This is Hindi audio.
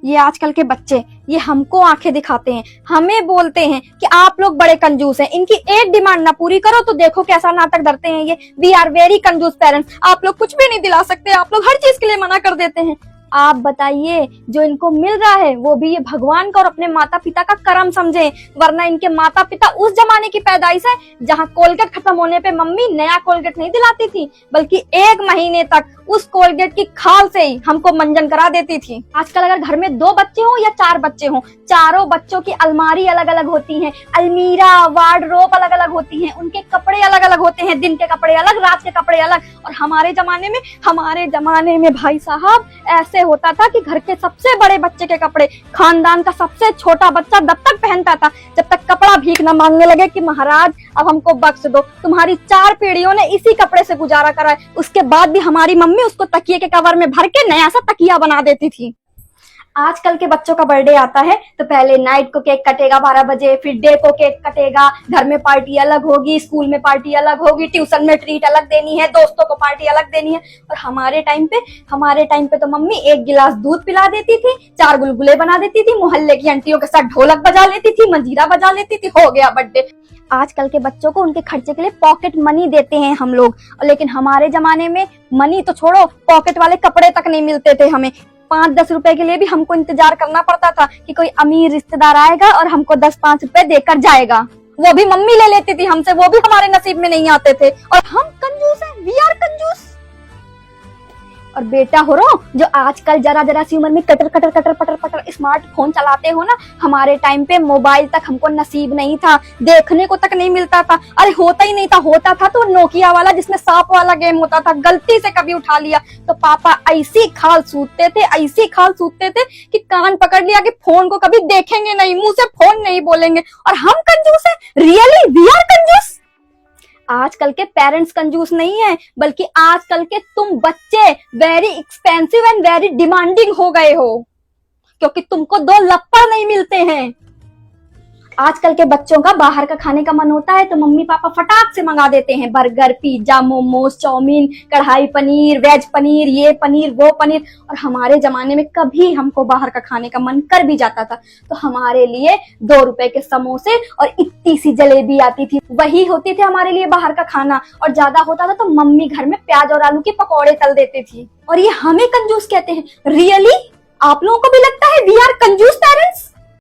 ये आजकल के बच्चे ये हमको आंखें दिखाते हैं, हमें बोलते हैं कि आप लोग बड़े कंजूस हैं। इनकी एक डिमांड ना पूरी करो तो देखो कैसा नाटक धरते हैं ये। वी आर वेरी कंजूस पेरेंट्स। आप लोग कुछ भी नहीं दिला सकते, आप लोग हर चीज के लिए मना कर देते हैं। आप बताइए, जो इनको मिल रहा है वो भी ये भगवान का और अपने माता पिता का करम समझे, वरना इनके माता पिता उस जमाने की पैदाइश है जहाँ कोलगेट खत्म होने पे मम्मी नया कोलगेट नहीं दिलाती थी, बल्कि 1 महीने तक उस कोलगेट की खाल से ही हमको मंजन करा देती थी। आजकल अगर घर में 2 बच्चे हों या 4 बच्चे हों, चारों बच्चों की अलमारी अलग अलग होती है, अलमीरा वार्डरोब अलग अलग होती है, उनके कपड़े अलग अलग होते हैं, दिन के कपड़े अलग, रात के कपड़े अलग। और हमारे जमाने में भाई साहब ऐसे होता था कि घर के सबसे बड़े बच्चे के कपड़े खानदान का सबसे छोटा बच्चा तब तक पहनता था जब तक कपड़ा भीख न मांगने लगे कि महाराज अब हमको बख्श दो। तुम्हारी 4 पीढ़ियों ने इसी कपड़े से गुजारा करा है। उसके बाद भी हमारी मम्मी उसको तकिए के कवर में भर के नया सा तकिया बना देती थी। आजकल के बच्चों का बर्थडे आता है तो पहले नाइट को केक कटेगा 12 बजे, फिर डे को केक कटेगा, घर में पार्टी अलग होगी, स्कूल में पार्टी अलग होगी, ट्यूशन में ट्रीट अलग देनी है, दोस्तों को पार्टी अलग देनी है। और हमारे टाइम पे तो मम्मी 1 गिलास दूध पिला देती थी, 4 गुलगुले बना देती थी, मोहल्ले की आंटियों के साथ ढोलक बजा लेती थी, मंजीरा बजा लेती थी, हो गया बर्थडे। आजकल के बच्चों को उनके खर्चे के लिए पॉकेट मनी देते हैं हम लोग, लेकिन हमारे जमाने में मनी तो छोड़ो, पॉकेट वाले कपड़े तक नहीं मिलते थे। हमें 5-10 रुपए के लिए भी हमको इंतजार करना पड़ता था कि कोई अमीर रिश्तेदार आएगा और हमको 10-5 रुपए देकर जाएगा। वो भी मम्मी ले लेती थी हमसे, वो भी हमारे नसीब में नहीं आते थे। और हम कंजूस हैं, वी आर कंजूस। और बेटा हो रो जो आजकल जरा सी उम्र में कटर पटर स्मार्टफोन चलाते हो ना, हमारे टाइम पे मोबाइल तक हमको नसीब नहीं था, देखने को तक नहीं मिलता था। अरे होता ही नहीं था, होता था तो नोकिया वाला जिसमें सांप वाला गेम होता था, गलती से कभी उठा लिया तो पापा ऐसी खाल सूतते थे कि कान पकड़ लिया कि फोन को कभी देखेंगे नहीं, मुंह से फोन नहीं बोलेंगे। और हम कंजूस है, रियली वी आर कंजूस। आजकल के पेरेंट्स कंजूस नहीं है, बल्कि आजकल के तुम बच्चे very expensive and very demanding हो गए हो, क्योंकि तुमको 2 लप्पड़ नहीं मिलते हैं। आजकल के बच्चों का बाहर का खाने का मन होता है तो मम्मी पापा फटाक से मंगा देते हैं बर्गर, पिज्जा, मोमोज, चाउमीन, कढ़ाई पनीर, वेज पनीर, ये पनीर वो पनीर। और हमारे जमाने में कभी हमको बाहर का खाने का मन कर भी जाता था तो हमारे लिए 2 रुपए के समोसे और इतनी सी जलेबी आती थी, वही होती थी हमारे लिए बाहर का खाना। और ज्यादा होता था तो मम्मी घर में प्याज और आलू के पकौड़े तल देती थी। और ये हमें कंजूस कहते हैं। रियली आप लोगों को भी लगता है वी आर कंजूस पेरेंट्स?